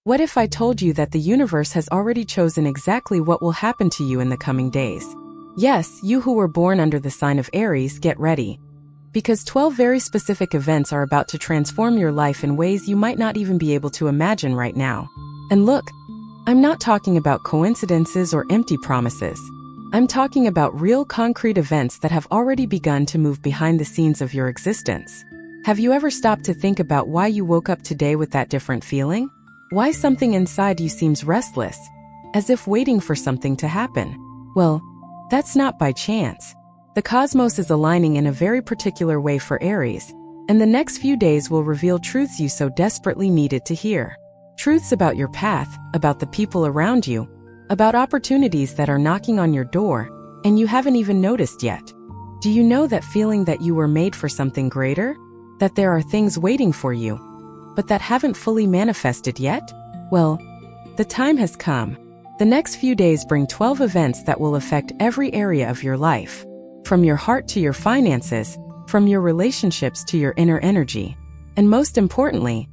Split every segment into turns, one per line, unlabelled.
What if I told you that the universe has already chosen exactly what will happen to you in the coming days? Yes, you who were born under the sign of Aries, get ready. Because 12 very specific events are about to transform your life in ways you might not even be able to imagine right now. And look, I'm not talking about coincidences or empty promises. I'm talking about real concrete events that have already begun to move behind the scenes of your existence. Have you ever stopped to think about why you woke up today with that different feeling? Why something inside you seems restless, as if waiting for something to happen? Well, that's not by chance. The cosmos is aligning in a very particular way for Aries, and the next few days will reveal truths you so desperately needed to hear. Truths about your path, about the people around you, about opportunities that are knocking on your door, and you haven't even noticed yet. Do you know that feeling that you were made for something greater? That there are things waiting for you, but that haven't fully manifested yet? Well, the time has come. The next few days bring 12 events that will affect every area of your life. From your heart to your finances, from your relationships to your inner energy. And most importantly,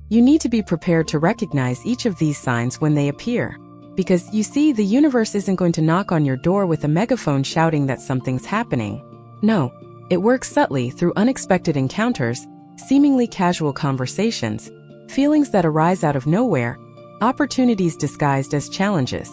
you need to be prepared to recognize each of these signs when they appear. Because, you see, the universe isn't going to knock on your door with a megaphone shouting that something's happening. No, it works subtly through unexpected encounters, seemingly casual conversations, feelings that arise out of nowhere, opportunities disguised as challenges.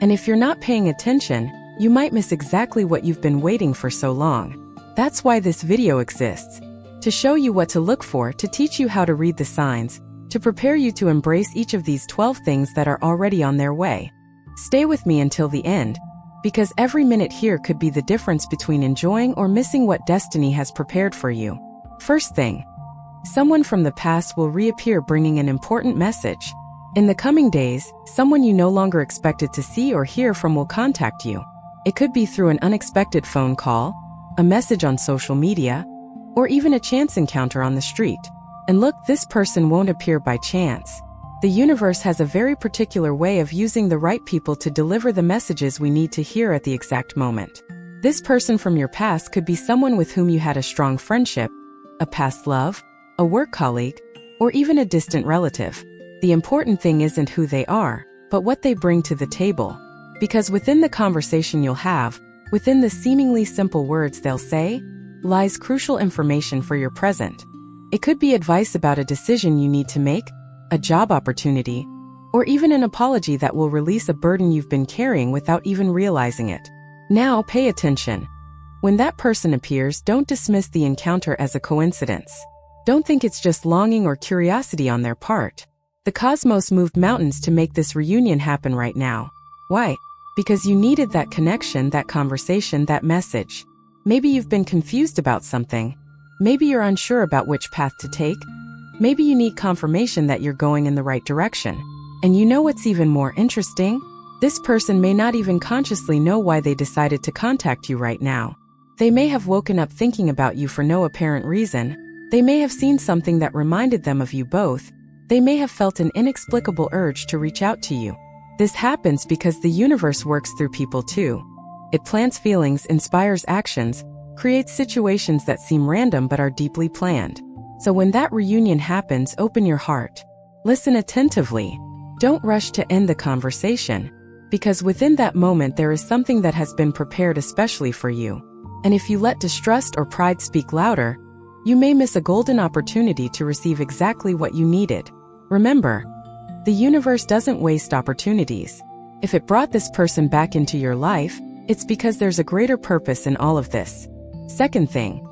And if you're not paying attention, you might miss exactly what you've been waiting for so long. That's why this video exists. To show you what to look for, to teach you how to read the signs, to prepare you to embrace each of these 12 things that are already on their way. Stay with me until the end, because every minute here could be the difference between enjoying or missing what destiny has prepared for you. First thing, someone from the past will reappear bringing an important message. In the coming days, someone you no longer expected to see or hear from will contact you. It could be through an unexpected phone call, a message on social media, or even a chance encounter on the street. And look, this person won't appear by chance. The universe has a very particular way of using the right people to deliver the messages we need to hear at the exact moment. This person from your past could be someone with whom you had a strong friendship, a past love, a work colleague, or even a distant relative. The important thing isn't who they are, but what they bring to the table. Because within the conversation you'll have, within the seemingly simple words they'll say, lies crucial information for your present. It could be advice about a decision you need to make, a job opportunity, or even an apology that will release a burden you've been carrying without even realizing it. Now, pay attention. When that person appears, don't dismiss the encounter as a coincidence. Don't think it's just longing or curiosity on their part. The cosmos moved mountains to make this reunion happen right now. Why? Because you needed that connection, that conversation, that message. Maybe you've been confused about something. Maybe you're unsure about which path to take. Maybe you need confirmation that you're going in the right direction. And you know what's even more interesting? This person may not even consciously know why they decided to contact you right now. They may have woken up thinking about you for no apparent reason. They may have seen something that reminded them of you both. They may have felt an inexplicable urge to reach out to you. This happens because the universe works through people too. It plants feelings, inspires actions, creates situations that seem random but are deeply planned. So when that reunion happens, open your heart. Listen attentively. Don't rush to end the conversation, because within that moment there is something that has been prepared especially for you. And if you let distrust or pride speak louder, you may miss a golden opportunity to receive exactly what you needed. Remember, the universe doesn't waste opportunities. If it brought this person back into your life, it's because there's a greater purpose in all of this. Second thing,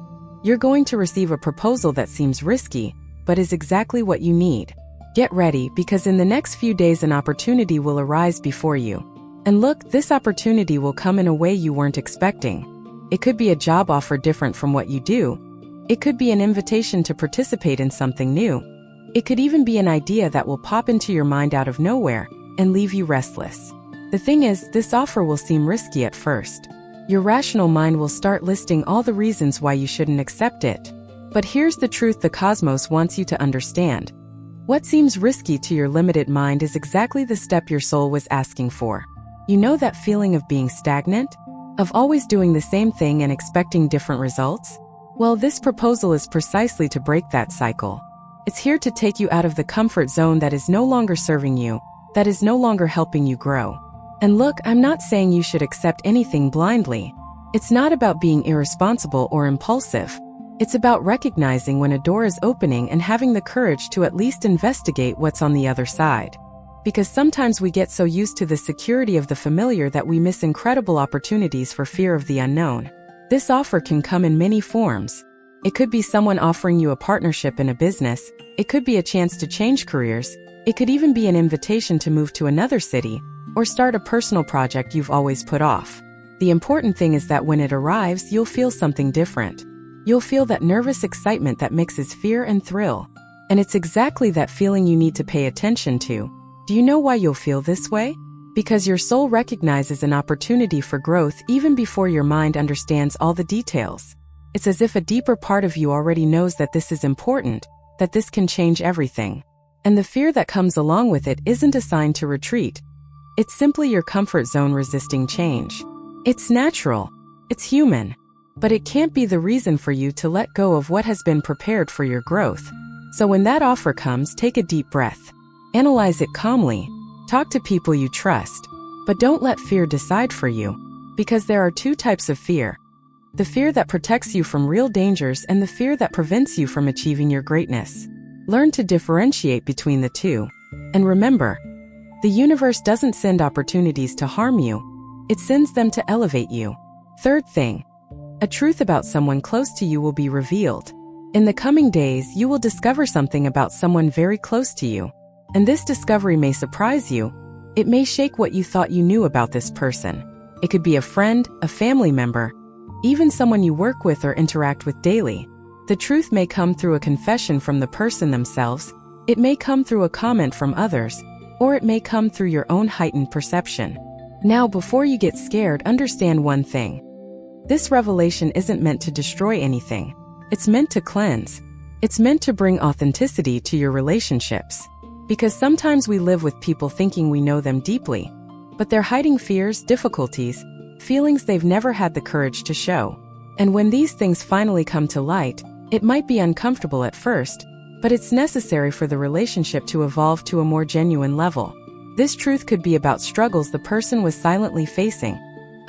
you're going to receive a proposal that seems risky, but is exactly what you need. Get ready, because in the next few days an opportunity will arise before you. And look, this opportunity will come in a way you weren't expecting. It could be a job offer different from what you do. It could be an invitation to participate in something new. It could even be an idea that will pop into your mind out of nowhere and leave you restless. The thing is, this offer will seem risky at first. Your rational mind will start listing all the reasons why you shouldn't accept it. But here's the truth the cosmos wants you to understand. What seems risky to your limited mind is exactly the step your soul was asking for. You know that feeling of being stagnant? Of always doing the same thing and expecting different results? Well, this proposal is precisely to break that cycle. It's here to take you out of the comfort zone that is no longer serving you, that is no longer helping you grow. And look, I'm not saying you should accept anything blindly. It's not about being irresponsible or impulsive. It's about recognizing when a door is opening and having the courage to at least investigate what's on the other side. Because sometimes we get so used to the security of the familiar that we miss incredible opportunities for fear of the unknown. This offer can come in many forms. It could be someone offering you a partnership in a business. It could be a chance to change careers. It could even be an invitation to move to another city or start a personal project you've always put off. The important thing is that when it arrives, you'll feel something different. You'll feel that nervous excitement that mixes fear and thrill. And it's exactly that feeling you need to pay attention to. Do you know why you'll feel this way? Because your soul recognizes an opportunity for growth even before your mind understands all the details. It's as if a deeper part of you already knows that this is important, that this can change everything. And the fear that comes along with it isn't a sign to retreat. It's simply your comfort zone resisting change. It's natural. It's human. But it can't be the reason for you to let go of what has been prepared for your growth. So when that offer comes, take a deep breath. Analyze it calmly. Talk to people you trust. But don't let fear decide for you. Because there are two types of fear. The fear that protects you from real dangers and the fear that prevents you from achieving your greatness. Learn to differentiate between the two. And remember, the universe doesn't send opportunities to harm you. It sends them to elevate you. Third thing. A truth about someone close to you will be revealed. In the coming days, you will discover something about someone very close to you. And this discovery may surprise you. It may shake what you thought you knew about this person. It could be a friend, a family member, even someone you work with or interact with daily. The truth may come through a confession from the person themselves. It may come through a comment from others, or it may come through your own heightened perception. Now, before you get scared, understand one thing. This revelation isn't meant to destroy anything. It's meant to cleanse. It's meant to bring authenticity to your relationships. Because sometimes we live with people thinking we know them deeply, but they're hiding fears, difficulties, feelings they've never had the courage to show. And when these things finally come to light, it might be uncomfortable at first, but it's necessary for the relationship to evolve to a more genuine level. This truth could be about struggles the person was silently facing,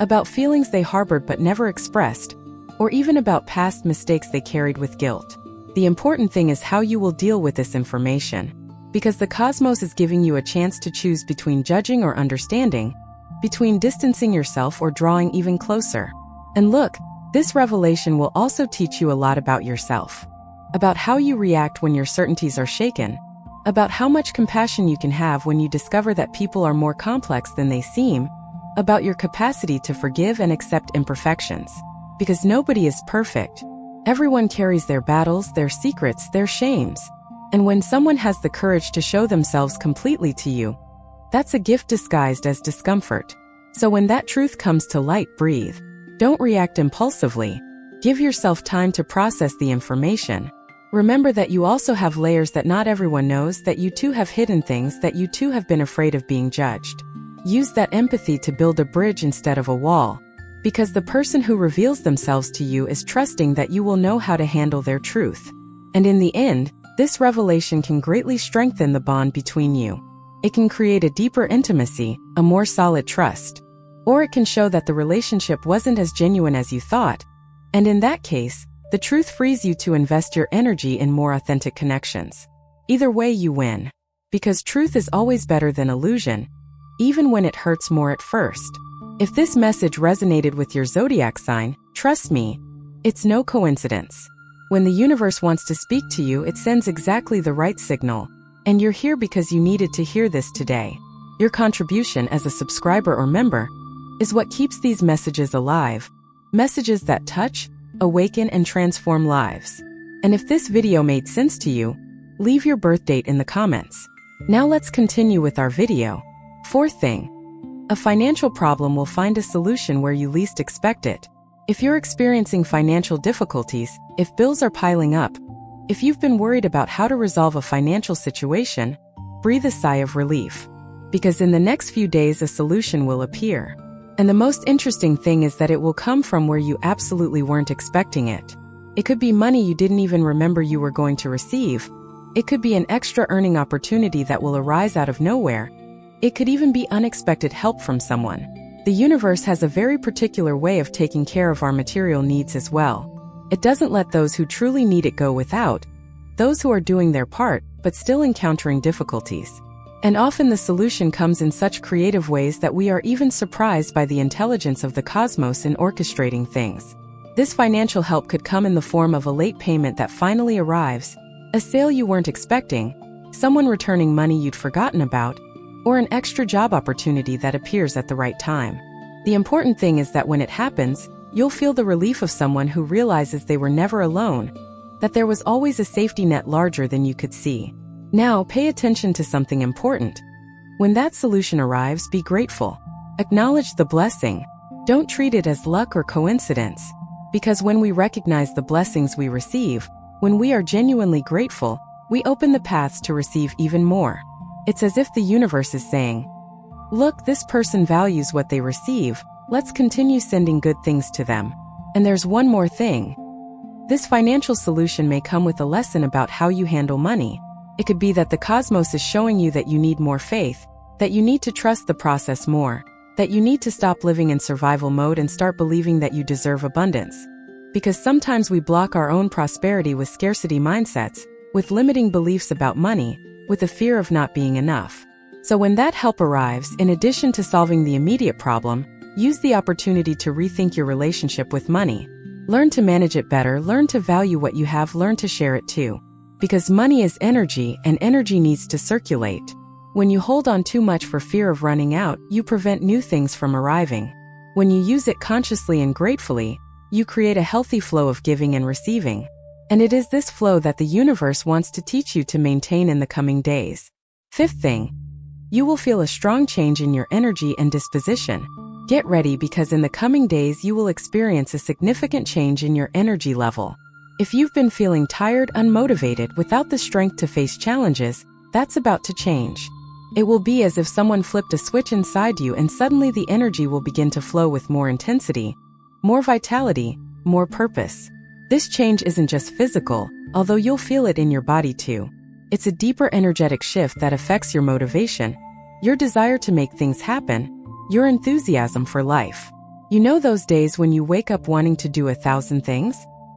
about feelings they harbored but never expressed, or even about past mistakes they carried with guilt. The important thing is how you will deal with this information. Because the cosmos is giving you a chance to choose between judging or understanding, between distancing yourself or drawing even closer. And look, this revelation will also teach you a lot about yourself. About how you react when your certainties are shaken. About how much compassion you can have when you discover that people are more complex than they seem. About your capacity to forgive and accept imperfections. Because nobody is perfect. Everyone carries their battles, their secrets, their shames. And when someone has the courage to show themselves completely to you, that's a gift disguised as discomfort. So when that truth comes to light, breathe. Don't react impulsively. Give yourself time to process the information. Remember that you also have layers that not everyone knows, that you too have hidden things, that you too have been afraid of being judged. Use that empathy to build a bridge instead of a wall. Because the person who reveals themselves to you is trusting that you will know how to handle their truth. And in the end, this revelation can greatly strengthen the bond between you. It can create a deeper intimacy, a more solid trust. Or it can show that the relationship wasn't as genuine as you thought. And in that case, the truth frees you to invest your energy in more authentic connections. Either way, you win. Because truth is always better than illusion, even when it hurts more at first. If this message resonated with your zodiac sign, trust me, it's no coincidence. When the universe wants to speak to you, it sends exactly the right signal. And you're here because you needed to hear this today. Your contribution as a subscriber or member is what keeps these messages alive. Messages that touch, awaken, and transform lives. And if this video made sense to you, leave your birth date in the comments. Now let's continue with our video. Fourth thing. A financial problem will find a solution where you least expect it. If you're experiencing financial difficulties, if bills are piling up, if you've been worried about how to resolve a financial situation, breathe a sigh of relief. Because in the next few days a solution will appear. And the most interesting thing is that it will come from where you absolutely weren't expecting it. It could be money you didn't even remember you were going to receive. It could be an extra earning opportunity that will arise out of nowhere. It could even be unexpected help from someone. The universe has a very particular way of taking care of our material needs as well. It doesn't let those who truly need it go without, those who are doing their part, but still encountering difficulties. And often the solution comes in such creative ways that we are even surprised by the intelligence of the cosmos in orchestrating things. This financial help could come in the form of a late payment that finally arrives, a sale you weren't expecting, someone returning money you'd forgotten about, or an extra job opportunity that appears at the right time. The important thing is that when it happens, you'll feel the relief of someone who realizes they were never alone, that there was always a safety net larger than you could see. Now, pay attention to something important. When that solution arrives, be grateful. Acknowledge the blessing. Don't treat it as luck or coincidence. Because when we recognize the blessings we receive, when we are genuinely grateful, we open the paths to receive even more. It's as if the universe is saying, "Look, this person values what they receive. Let's continue sending good things to them." And there's one more thing. This financial solution may come with a lesson about how you handle money. It could be that the cosmos is showing you that you need more faith, that you need to trust the process more, that you need to stop living in survival mode and start believing that you deserve abundance. Because sometimes we block our own prosperity with scarcity mindsets, with limiting beliefs about money, with a fear of not being enough. So when that help arrives, in addition to solving the immediate problem, use the opportunity to rethink your relationship with money. Learn to manage it better, learn to value what you have, learn to share it too. Because money is energy, and energy needs to circulate. When you hold on too much for fear of running out, you prevent new things from arriving. When you use it consciously and gratefully, you create a healthy flow of giving and receiving. And it is this flow that the universe wants to teach you to maintain in the coming days. Fifth thing, you will feel a strong change in your energy and disposition. Get ready, because in the coming days you will experience a significant change in your energy level. If you've been feeling tired, unmotivated, without the strength to face challenges, that's about to change. It will be as if someone flipped a switch inside you, and suddenly the energy will begin to flow with more intensity, more vitality, more purpose. This change isn't just physical, although you'll feel it in your body too. It's a deeper energetic shift that affects your motivation, your desire to make things happen, your enthusiasm for life. You know those days when you wake up wanting to do 1,000 things?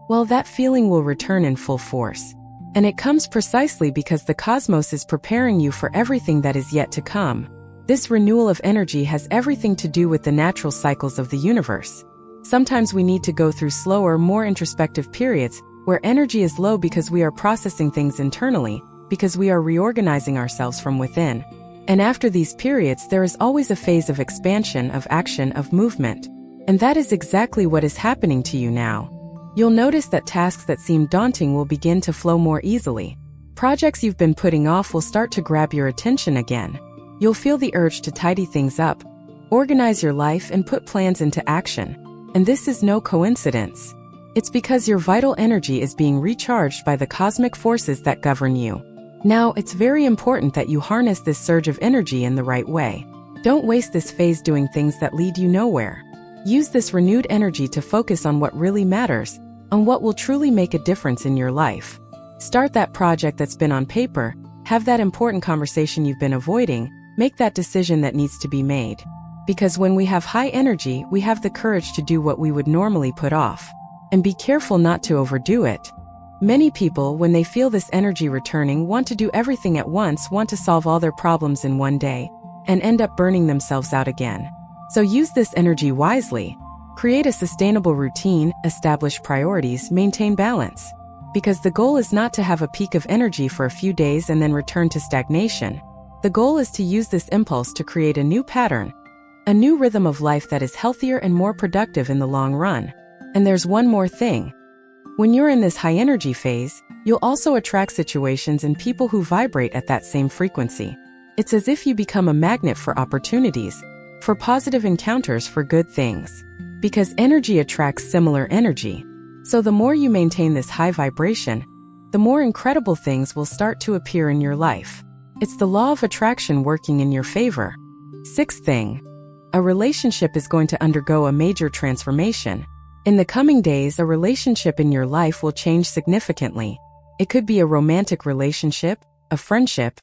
Well, that feeling will return in full force. And it comes precisely because the cosmos is preparing you for everything that is yet to come. This renewal of energy has everything to do with the natural cycles of the universe. Sometimes we need to go through slower, more introspective periods where energy is low because we are processing things internally, because we are reorganizing ourselves from within. And after these periods, there is always a phase of expansion, of action, of movement. And that is exactly what is happening to you now. You'll notice that tasks that seem daunting will begin to flow more easily. Projects you've been putting off will start to grab your attention again. You'll feel the urge to tidy things up, organize your life, and put plans into action. And this is no coincidence. It's because your vital energy is being recharged by the cosmic forces that govern you. Now, it's very important that you harness this surge of energy in the right way. Don't waste this phase doing things that lead you nowhere. Use this renewed energy to focus on what really matters, on what will truly make a difference in your life. Start that project that's been on paper, have that important conversation you've been avoiding, make that decision that needs to be made. Because when we have high energy, we have the courage to do what we would normally put off. And be careful not to overdo it. Many people, when they feel this energy returning, want to do everything at once, want to solve all their problems in one day, and end up burning themselves out again. So use this energy wisely. Create a sustainable routine, establish priorities, maintain balance. Because the goal is not to have a peak of energy for a few days and then return to stagnation. The goal is to use this impulse to create a new pattern, a new rhythm of life that is healthier and more productive in the long run. And there's one more thing. When you're in this high energy phase, you'll also attract situations and people who vibrate at that same frequency. It's as if you become a magnet for opportunities, for positive encounters, for good things. Because energy attracts similar energy. So the more you maintain this high vibration, the more incredible things will start to appear in your life. It's the law of attraction working in your favor. Sixth thing. A relationship is going to undergo a major transformation. In the coming days, a relationship in your life will change significantly. It could be a romantic relationship, a friendship,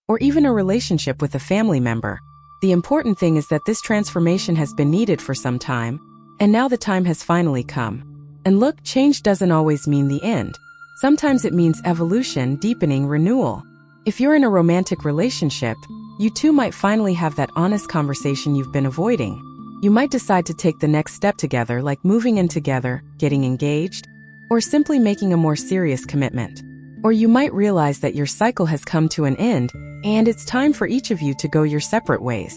or even a relationship with a family member. The important thing is that this transformation has been needed for some time, and now the time has finally come. And look, change doesn't always mean the end. Sometimes it means evolution, deepening, renewal. If you're in a romantic relationship, you too might finally have that honest conversation you've been avoiding. You might decide to take the next step together, like moving in together, getting engaged, or simply making a more serious commitment. Or you might realize that your cycle has come to an end, and it's time for each of you to go your separate ways.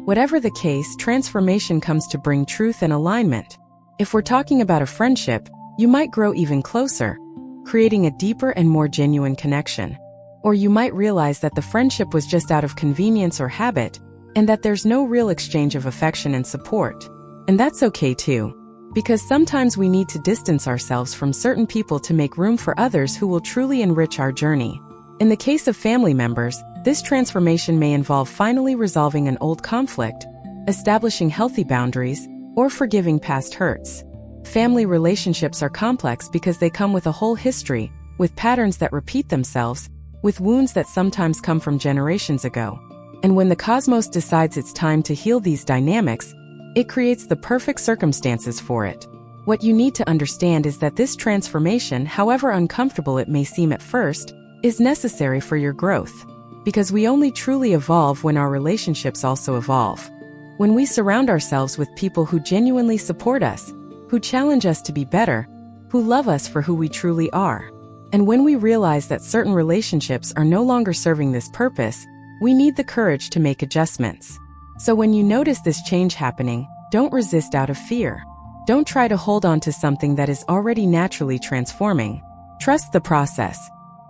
Whatever the case, transformation comes to bring truth and alignment. If we're talking about a friendship, you might grow even closer, creating a deeper and more genuine connection. Or you might realize that the friendship was just out of convenience or habit, and that there's no real exchange of affection and support. And that's okay too, because sometimes we need to distance ourselves from certain people to make room for others who will truly enrich our journey. In the case of family members, this transformation may involve finally resolving an old conflict, establishing healthy boundaries, or forgiving past hurts. Family relationships are complex because they come with a whole history, with patterns that repeat themselves, with wounds that sometimes come from generations ago. And when the cosmos decides it's time to heal these dynamics, it creates the perfect circumstances for it. What you need to understand is that this transformation, however uncomfortable it may seem at first, is necessary for your growth. Because we only truly evolve when our relationships also evolve. When we surround ourselves with people who genuinely support us, who challenge us to be better, who love us for who we truly are. And when we realize that certain relationships are no longer serving this purpose, we need the courage to make adjustments. So when you notice this change happening, don't resist out of fear. Don't try to hold on to something that is already naturally transforming. Trust the process.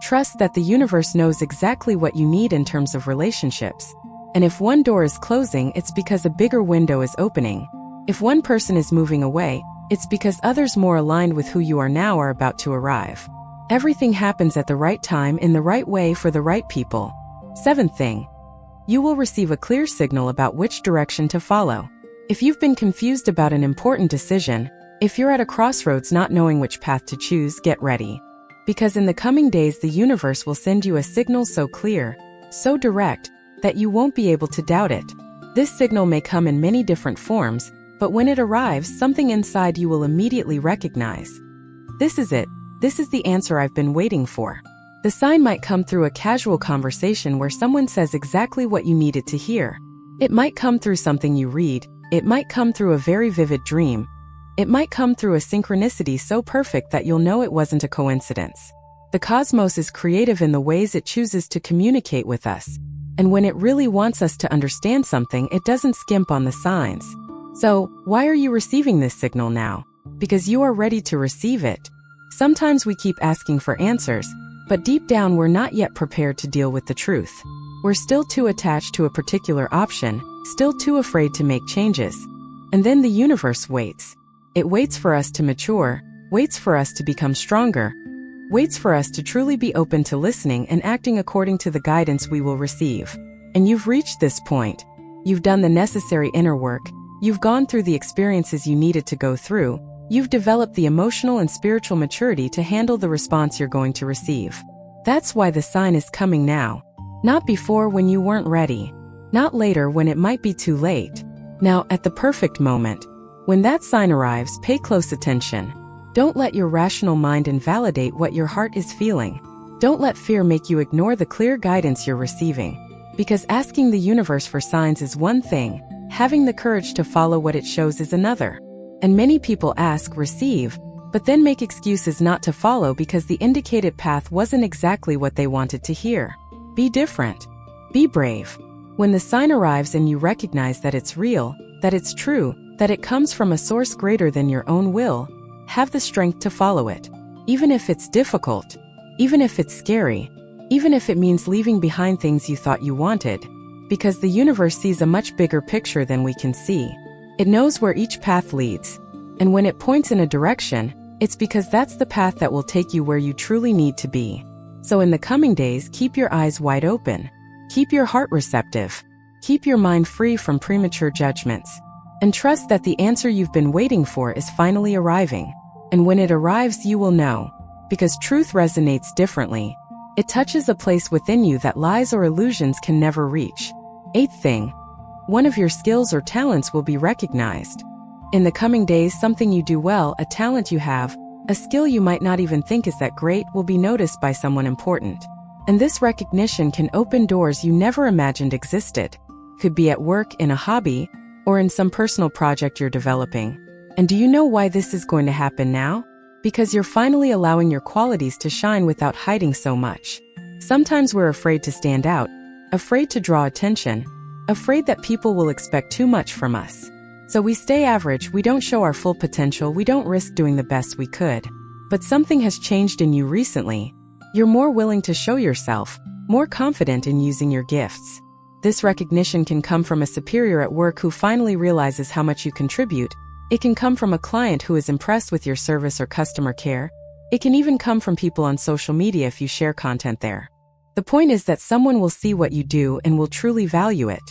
Trust that the universe knows exactly what you need in terms of relationships. And if one door is closing, it's because a bigger window is opening. If one person is moving away, it's because others more aligned with who you are now are about to arrive. Everything happens at the right time in the right way for the right people. Seventh thing, you will receive a clear signal about which direction to follow. If you've been confused about an important decision, if you're at a crossroads not knowing which path to choose, get ready. Because in the coming days, the universe will send you a signal so clear, so direct, that you won't be able to doubt it. This signal may come in many different forms, but when it arrives, something inside you will immediately recognize. This is it. This is the answer I've been waiting for. The sign might come through a casual conversation where someone says exactly what you needed to hear. It might come through something you read. It might come through a very vivid dream. It might come through a synchronicity so perfect that you'll know it wasn't a coincidence. The cosmos is creative in the ways it chooses to communicate with us. And when it really wants us to understand something, it doesn't skimp on the signs. So, why are you receiving this signal now? Because you are ready to receive it. Sometimes we keep asking for answers, but deep down we're not yet prepared to deal with the truth. We're still too attached to a particular option, still too afraid to make changes. And then the universe waits. It waits for us to mature, waits for us to become stronger, waits for us to truly be open to listening and acting according to the guidance we will receive. And you've reached this point. You've done the necessary inner work. You've gone through the experiences you needed to go through. You've developed the emotional and spiritual maturity to handle the response you're going to receive. That's why the sign is coming now. Not before when you weren't ready. Not later when it might be too late. Now, at the perfect moment. When that sign arrives, pay close attention. Don't let your rational mind invalidate what your heart is feeling. Don't let fear make you ignore the clear guidance you're receiving. Because asking the universe for signs is one thing, having the courage to follow what it shows is another. And many people ask, receive, but then make excuses not to follow because the indicated path wasn't exactly what they wanted to hear. Be different. Be brave. When the sign arrives and you recognize that it's real, that it's true, that it comes from a source greater than your own will, have the strength to follow it. Even if it's difficult, even if it's scary, even if it means leaving behind things you thought you wanted. Because the universe sees a much bigger picture than we can see. It knows where each path leads. And when it points in a direction, it's because that's the path that will take you where you truly need to be. So in the coming days, keep your eyes wide open. Keep your heart receptive. Keep your mind free from premature judgments. And trust that the answer you've been waiting for is finally arriving. And when it arrives, you will know. Because truth resonates differently. It touches a place within you that lies or illusions can never reach. Eighth thing. One of your skills or talents will be recognized. In the coming days, something you do well, a talent you have, a skill you might not even think is that great, will be noticed by someone important. And this recognition can open doors you never imagined existed. Could be at work, in a hobby, or in some personal project you're developing. And do you know why this is going to happen now? Because you're finally allowing your qualities to shine without hiding so much. Sometimes we're afraid to stand out, afraid to draw attention, afraid that people will expect too much from us. So we stay average, we don't show our full potential, we don't risk doing the best we could. But something has changed in you recently. You're more willing to show yourself, more confident in using your gifts. This recognition can come from a superior at work who finally realizes how much you contribute. It can come from a client who is impressed with your service or customer care. It can even come from people on social media if you share content there. The point is that someone will see what you do and will truly value it.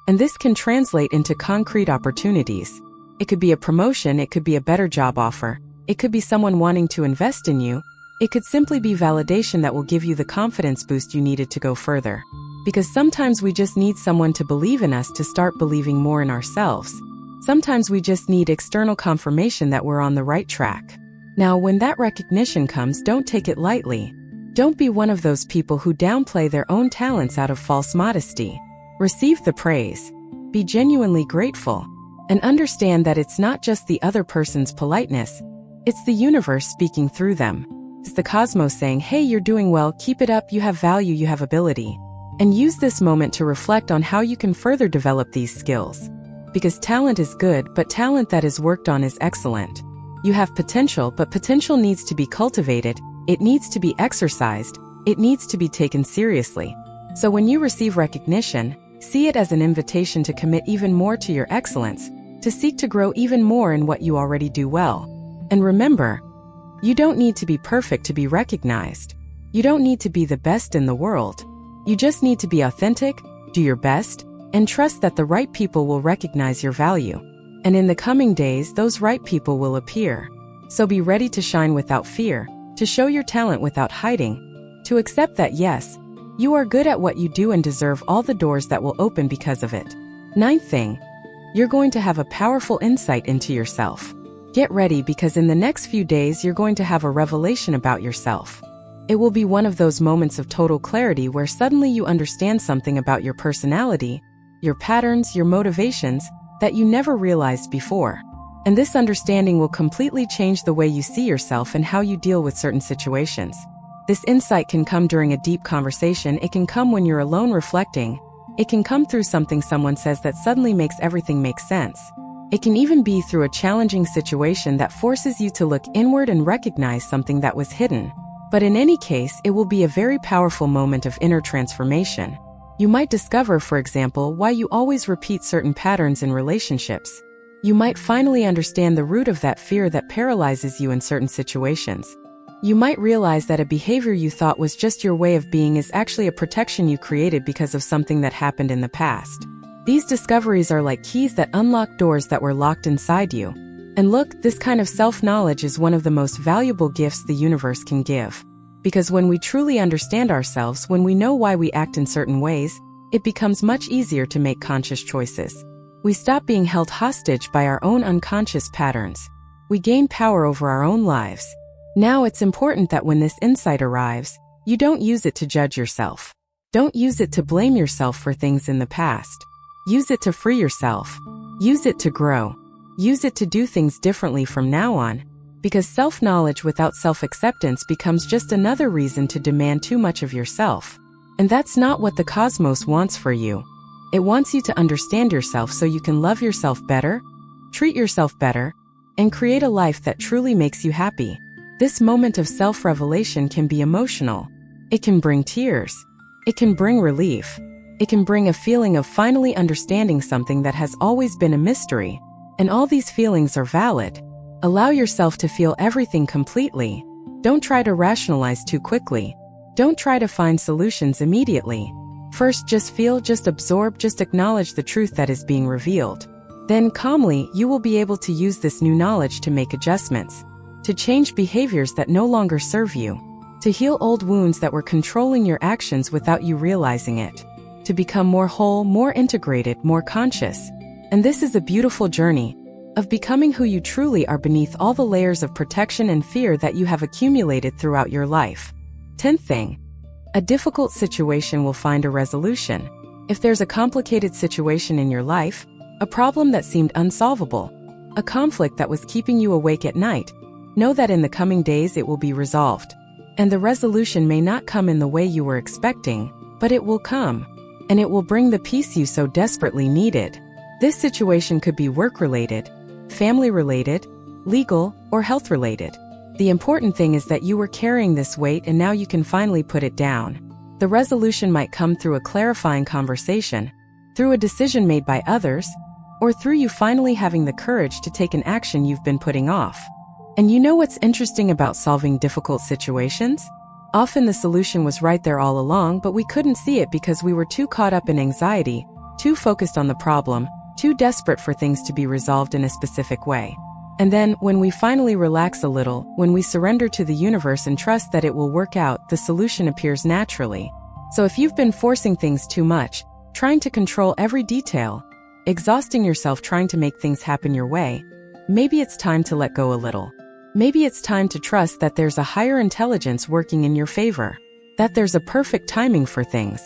And this can translate into concrete opportunities. It could be a promotion, it could be a better job offer, it could be someone wanting to invest in you, it could simply be validation that will give you the confidence boost you needed to go further. Because sometimes we just need someone to believe in us to start believing more in ourselves. Sometimes we just need external confirmation that we're on the right track. Now, when that recognition comes, don't take it lightly. Don't be one of those people who downplay their own talents out of false modesty. Receive the praise. Be genuinely grateful. And understand that it's not just the other person's politeness, it's the universe speaking through them. It's the cosmos saying, hey, you're doing well, keep it up, you have value, you have ability. And use this moment to reflect on how you can further develop these skills. Because talent is good, but talent that is worked on is excellent. You have potential, but potential needs to be cultivated, it needs to be exercised, it needs to be taken seriously. So when you receive recognition, see it as an invitation to commit even more to your excellence, to seek to grow even more in what you already do well. And remember, you don't need to be perfect to be recognized. You don't need to be the best in the world. You just need to be authentic, do your best, and trust that the right people will recognize your value. And in the coming days, those right people will appear. So be ready to shine without fear, to show your talent without hiding, to accept that yes, you are good at what you do and deserve all the doors that will open because of it. Ninth thing, you're going to have a powerful insight into yourself. Get ready, because in the next few days you're going to have a revelation about yourself. It will be one of those moments of total clarity where suddenly you understand something about your personality, your patterns, your motivations, that you never realized before. And this understanding will completely change the way you see yourself and how you deal with certain situations. This insight can come during a deep conversation, it can come when you're alone reflecting, it can come through something someone says that suddenly makes everything make sense. It can even be through a challenging situation that forces you to look inward and recognize something that was hidden. But in any case, it will be a very powerful moment of inner transformation. You might discover, for example, why you always repeat certain patterns in relationships. You might finally understand the root of that fear that paralyzes you in certain situations. You might realize that a behavior you thought was just your way of being is actually a protection you created because of something that happened in the past. These discoveries are like keys that unlock doors that were locked inside you. And look, this kind of self-knowledge is one of the most valuable gifts the universe can give. Because when we truly understand ourselves, when we know why we act in certain ways, it becomes much easier to make conscious choices. We stop being held hostage by our own unconscious patterns. We gain power over our own lives. Now it's important that when this insight arrives, you don't use it to judge yourself. Don't use it to blame yourself for things in the past. Use it to free yourself. Use it to grow. Use it to do things differently from now on. Because self-knowledge without self-acceptance becomes just another reason to demand too much of yourself. And that's not what the cosmos wants for you. It wants you to understand yourself so you can love yourself better, treat yourself better, and create a life that truly makes you happy. This moment of self-revelation can be emotional. It can bring tears. It can bring relief. It can bring a feeling of finally understanding something that has always been a mystery. And all these feelings are valid. Allow yourself to feel everything completely. Don't try to rationalize too quickly. Don't try to find solutions immediately. First, just feel, just absorb, just acknowledge the truth that is being revealed. Then, calmly, you will be able to use this new knowledge to make adjustments, to change behaviors that no longer serve you, to heal old wounds that were controlling your actions without you realizing it, to become more whole, more integrated, more conscious. And this is a beautiful journey of becoming who you truly are beneath all the layers of protection and fear that you have accumulated throughout your life. 10th thing. A difficult situation will find a resolution. If there's a complicated situation in your life, a problem that seemed unsolvable, a conflict that was keeping you awake at night, know that in the coming days it will be resolved. And the resolution may not come in the way you were expecting, but it will come. And it will bring the peace you so desperately needed. This situation could be work-related, family-related, legal, or health-related. The important thing is that you were carrying this weight and now you can finally put it down. The resolution might come through a clarifying conversation, through a decision made by others, or through you finally having the courage to take an action you've been putting off. And you know what's interesting about solving difficult situations? Often the solution was right there all along, but we couldn't see it because we were too caught up in anxiety, too focused on the problem, too desperate for things to be resolved in a specific way. And then, when we finally relax a little, when we surrender to the universe and trust that it will work out, the solution appears naturally. So if you've been forcing things too much, trying to control every detail, exhausting yourself trying to make things happen your way, maybe it's time to let go a little. Maybe it's time to trust that there's a higher intelligence working in your favor, that there's a perfect timing for things,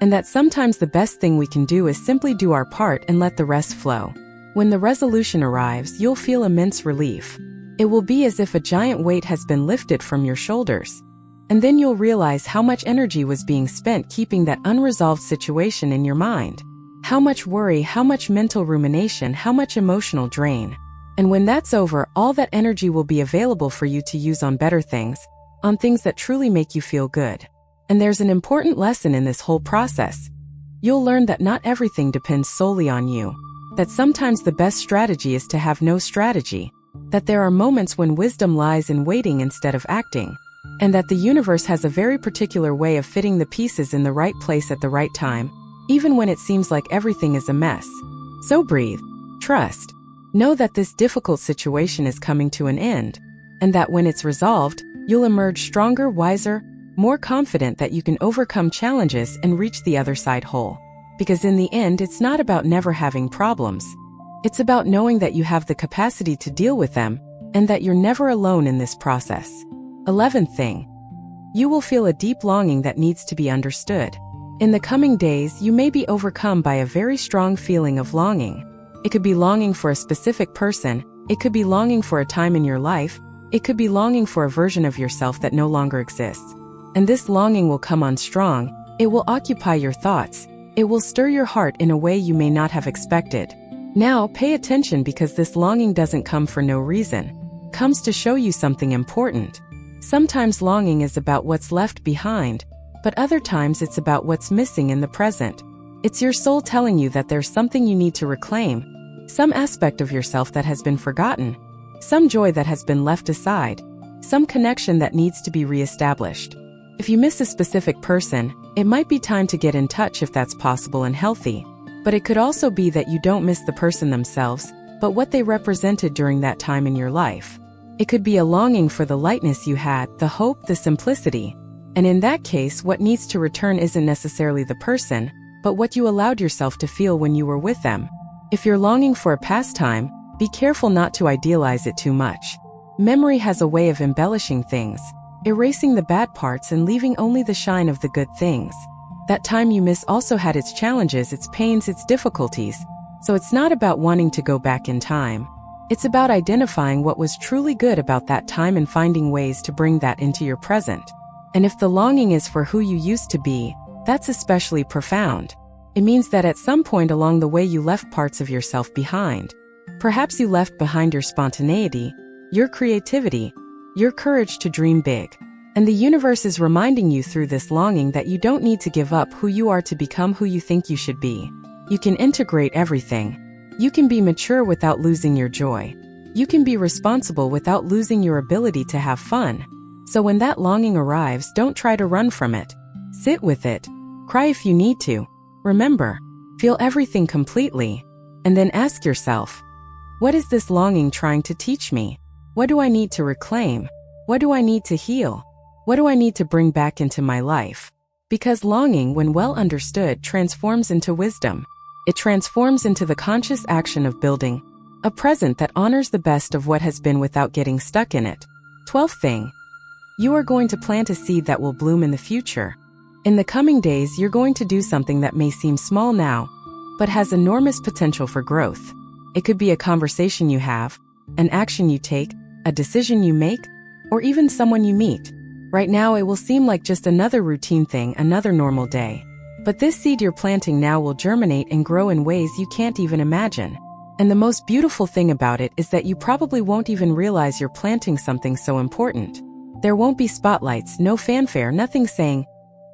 and that sometimes the best thing we can do is simply do our part and let the rest flow. When the resolution arrives, you'll feel immense relief. It will be as if a giant weight has been lifted from your shoulders. And then you'll realize how much energy was being spent keeping that unresolved situation in your mind. How much worry, how much mental rumination, how much emotional drain. And when that's over, all that energy will be available for you to use on better things, on things that truly make you feel good. And there's an important lesson in this whole process. You'll learn that not everything depends solely on you. That sometimes the best strategy is to have no strategy. That there are moments when wisdom lies in waiting instead of acting. And that the universe has a very particular way of fitting the pieces in the right place at the right time, even when it seems like everything is a mess. So breathe, trust, know that this difficult situation is coming to an end, and that when it's resolved, you'll emerge stronger, wiser, more confident that you can overcome challenges and reach the other side whole. Because in the end, it's not about never having problems. It's about knowing that you have the capacity to deal with them, and that you're never alone in this process. 11th thing. You will feel a deep longing that needs to be understood. In the coming days, you may be overcome by a very strong feeling of longing. It could be longing for a specific person, it could be longing for a time in your life, it could be longing for a version of yourself that no longer exists. And this longing will come on strong, it will occupy your thoughts, it will stir your heart in a way you may not have expected. Now, pay attention because this longing doesn't come for no reason. It comes to show you something important. Sometimes longing is about what's left behind, but other times it's about what's missing in the present. It's your soul telling you that there's something you need to reclaim, some aspect of yourself that has been forgotten, some joy that has been left aside, some connection that needs to be reestablished. If you miss a specific person, it might be time to get in touch if that's possible and healthy. But it could also be that you don't miss the person themselves, but what they represented during that time in your life. It could be a longing for the lightness you had, the hope, the simplicity. And in that case, what needs to return isn't necessarily the person, but what you allowed yourself to feel when you were with them. If you're longing for a pastime, be careful not to idealize it too much. Memory has a way of embellishing things, erasing the bad parts and leaving only the shine of the good things. That time you miss also had its challenges, its pains, its difficulties, so it's not about wanting to go back in time. It's about identifying what was truly good about that time and finding ways to bring that into your present. And if the longing is for who you used to be, that's especially profound. It means that at some point along the way you left parts of yourself behind. Perhaps you left behind your spontaneity, your creativity, your courage to dream big. And the universe is reminding you through this longing that you don't need to give up who you are to become who you think you should be. You can integrate everything. You can be mature without losing your joy. You can be responsible without losing your ability to have fun. So when that longing arrives, don't try to run from it. Sit with it. Cry if you need to. Remember, feel everything completely. And then ask yourself, what is this longing trying to teach me? What do I need to reclaim? What do I need to heal? What do I need to bring back into my life? Because longing, when well understood, transforms into wisdom. It transforms into the conscious action of building a present that honors the best of what has been without getting stuck in it. 12th thing. You are going to plant a seed that will bloom in the future. In the coming days, you're going to do something that may seem small now, but has enormous potential for growth. It could be a conversation you have, an action you take, a decision you make, or even someone you meet. Right now, it will seem like just another routine thing, another normal day. But this seed you're planting now will germinate and grow in ways you can't even imagine. And the most beautiful thing about it is that you probably won't even realize you're planting something so important. There won't be spotlights, no fanfare, nothing saying,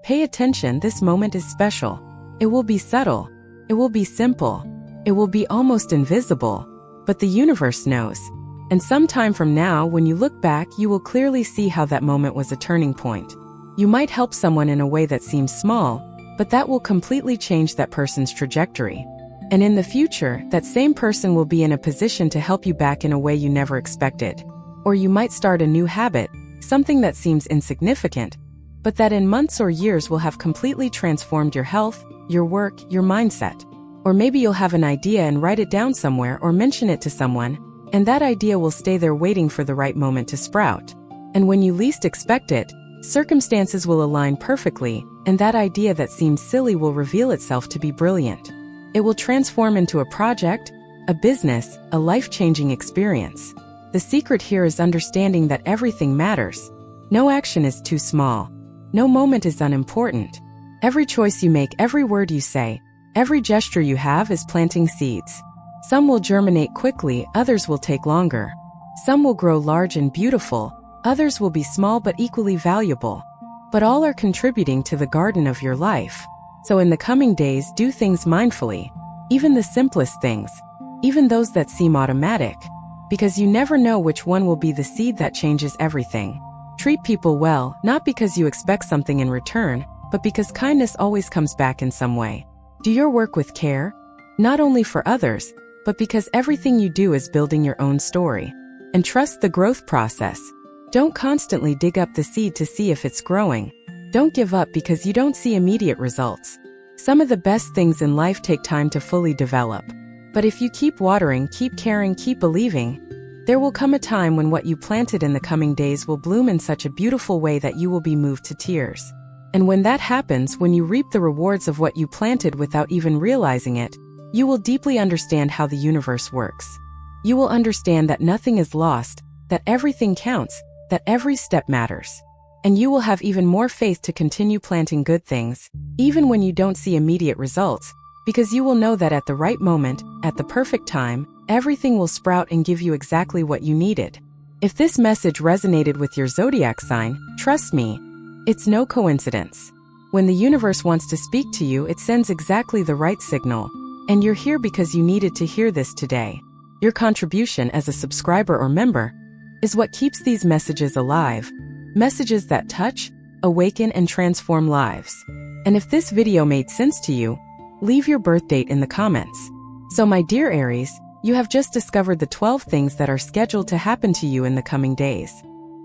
"Pay attention, this moment is special." It will be subtle. It will be simple. It will be almost invisible. But the universe knows. And sometime from now, when you look back, you will clearly see how that moment was a turning point. You might help someone in a way that seems small, but that will completely change that person's trajectory. And in the future, that same person will be in a position to help you back in a way you never expected. Or you might start a new habit, something that seems insignificant, but that in months or years will have completely transformed your health, your work, your mindset. Or maybe you'll have an idea and write it down somewhere or mention it to someone, and that idea will stay there waiting for the right moment to sprout. And when you least expect it, circumstances will align perfectly, and that idea that seems silly will reveal itself to be brilliant. It will transform into a project, a business, a life-changing experience. The secret here is understanding that everything matters. No action is too small. No moment is unimportant. Every choice you make, every word you say, every gesture you have is planting seeds. Some will germinate quickly, others will take longer. Some will grow large and beautiful, others will be small but equally valuable. But all are contributing to the garden of your life. So in the coming days, do things mindfully. Even the simplest things. Even those that seem automatic. Because you never know which one will be the seed that changes everything. Treat people well, not because you expect something in return, but because kindness always comes back in some way. Do your work with care, not only for others, but because everything you do is building your own story. And trust the growth process. Don't constantly dig up the seed to see if it's growing. Don't give up because you don't see immediate results. Some of the best things in life take time to fully develop. But if you keep watering, keep caring, keep believing, there will come a time when what you planted in the coming days will bloom in such a beautiful way that you will be moved to tears. And when that happens, when you reap the rewards of what you planted without even realizing it, you will deeply understand how the universe works. You will understand that nothing is lost, that everything counts, that every step matters. And you will have even more faith to continue planting good things, even when you don't see immediate results, because you will know that at the right moment, at the perfect time, everything will sprout and give you exactly what you needed. If this message resonated with your zodiac sign, trust me, it's no coincidence. When the universe wants to speak to you, it sends exactly the right signal. And you're here because you needed to hear this today. Your contribution as a subscriber or member is what keeps these messages alive. Messages that touch, awaken, and transform lives. And if this video made sense to you, leave your birth date in the comments. So my dear Aries, you have just discovered the 12 things that are scheduled to happen to you in the coming days.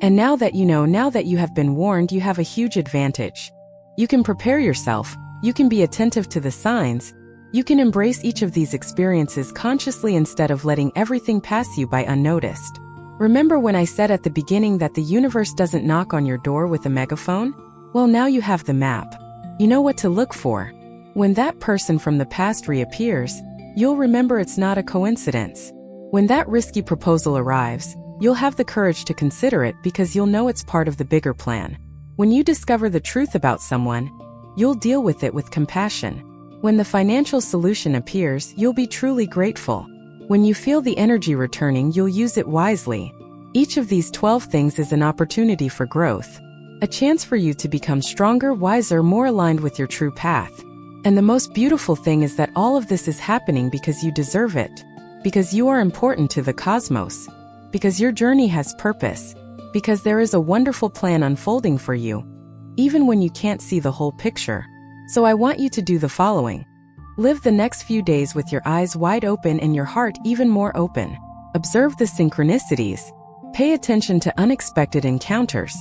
And now that you know, now that you have been warned, you have a huge advantage. You can prepare yourself, you can be attentive to the signs, you can embrace each of these experiences consciously instead of letting everything pass you by unnoticed. Remember when I said at the beginning that the universe doesn't knock on your door with a megaphone? Well, now you have the map. You know what to look for. When that person from the past reappears, you'll remember it's not a coincidence. When that risky proposal arrives, you'll have the courage to consider it because you'll know it's part of the bigger plan. When you discover the truth about someone, you'll deal with it with compassion. When the financial solution appears, you'll be truly grateful. When you feel the energy returning, you'll use it wisely. Each of these 12 things is an opportunity for growth. A chance for you to become stronger, wiser, more aligned with your true path. And the most beautiful thing is that all of this is happening because you deserve it. Because you are important to the cosmos. Because your journey has purpose. Because there is a wonderful plan unfolding for you, even when you can't see the whole picture. So I want you to do the following. Live the next few days with your eyes wide open and your heart even more open. Observe the synchronicities. Pay attention to unexpected encounters.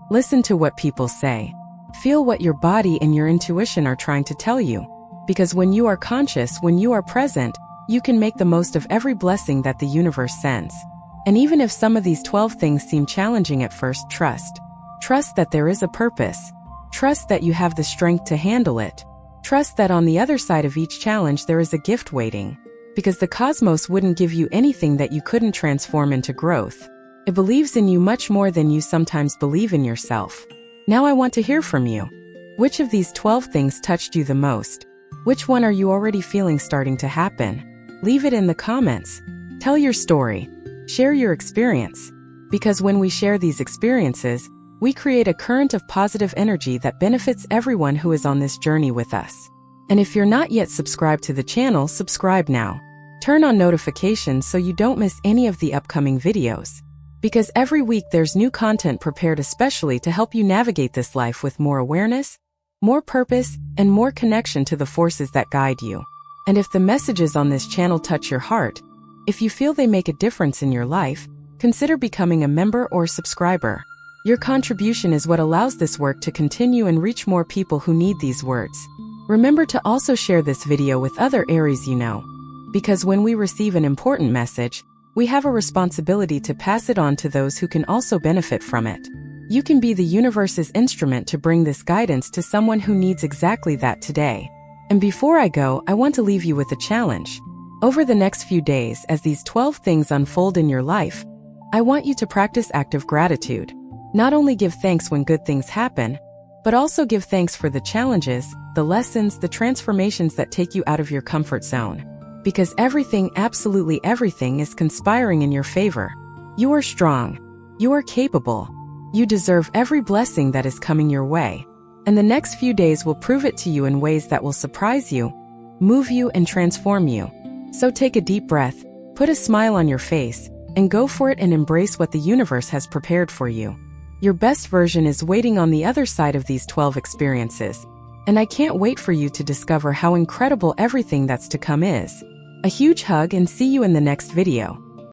Listen to what people say. Feel what your body and your intuition are trying to tell you. Because when you are conscious, when you are present, you can make the most of every blessing that the universe sends. And even if some of these 12 things seem challenging at first, trust. Trust that there is a purpose. Trust that you have the strength to handle it. Trust that on the other side of each challenge there is a gift waiting. Because the cosmos wouldn't give you anything that you couldn't transform into growth. It believes in you much more than you sometimes believe in yourself. Now I want to hear from you. Which of these 12 things touched you the most? Which one are you already feeling starting to happen? Leave it in the comments. Tell your story. Share your experience. Because when we share these experiences, we create a current of positive energy that benefits everyone who is on this journey with us. And if you're not yet subscribed to the channel, subscribe now. Turn on notifications so you don't miss any of the upcoming videos. Because every week there's new content prepared especially to help you navigate this life with more awareness, more purpose, and more connection to the forces that guide you. And if the messages on this channel touch your heart, if you feel they make a difference in your life, consider becoming a member or subscriber. Your contribution is what allows this work to continue and reach more people who need these words. Remember to also share this video with other Aries you know. Because when we receive an important message, we have a responsibility to pass it on to those who can also benefit from it. You can be the universe's instrument to bring this guidance to someone who needs exactly that today. And before I go, I want to leave you with a challenge. Over the next few days, as these 12 things unfold in your life, I want you to practice active gratitude. Not only give thanks when good things happen, but also give thanks for the challenges, the lessons, the transformations that take you out of your comfort zone. Because everything, absolutely everything, is conspiring in your favor. You are strong. You are capable. You deserve every blessing that is coming your way. And the next few days will prove it to you in ways that will surprise you, move you, and transform you. So take a deep breath, put a smile on your face, and go for it and embrace what the universe has prepared for you. Your best version is waiting on the other side of these 12 experiences. And I can't wait for you to discover how incredible everything that's to come is. A huge hug and see you in the next video.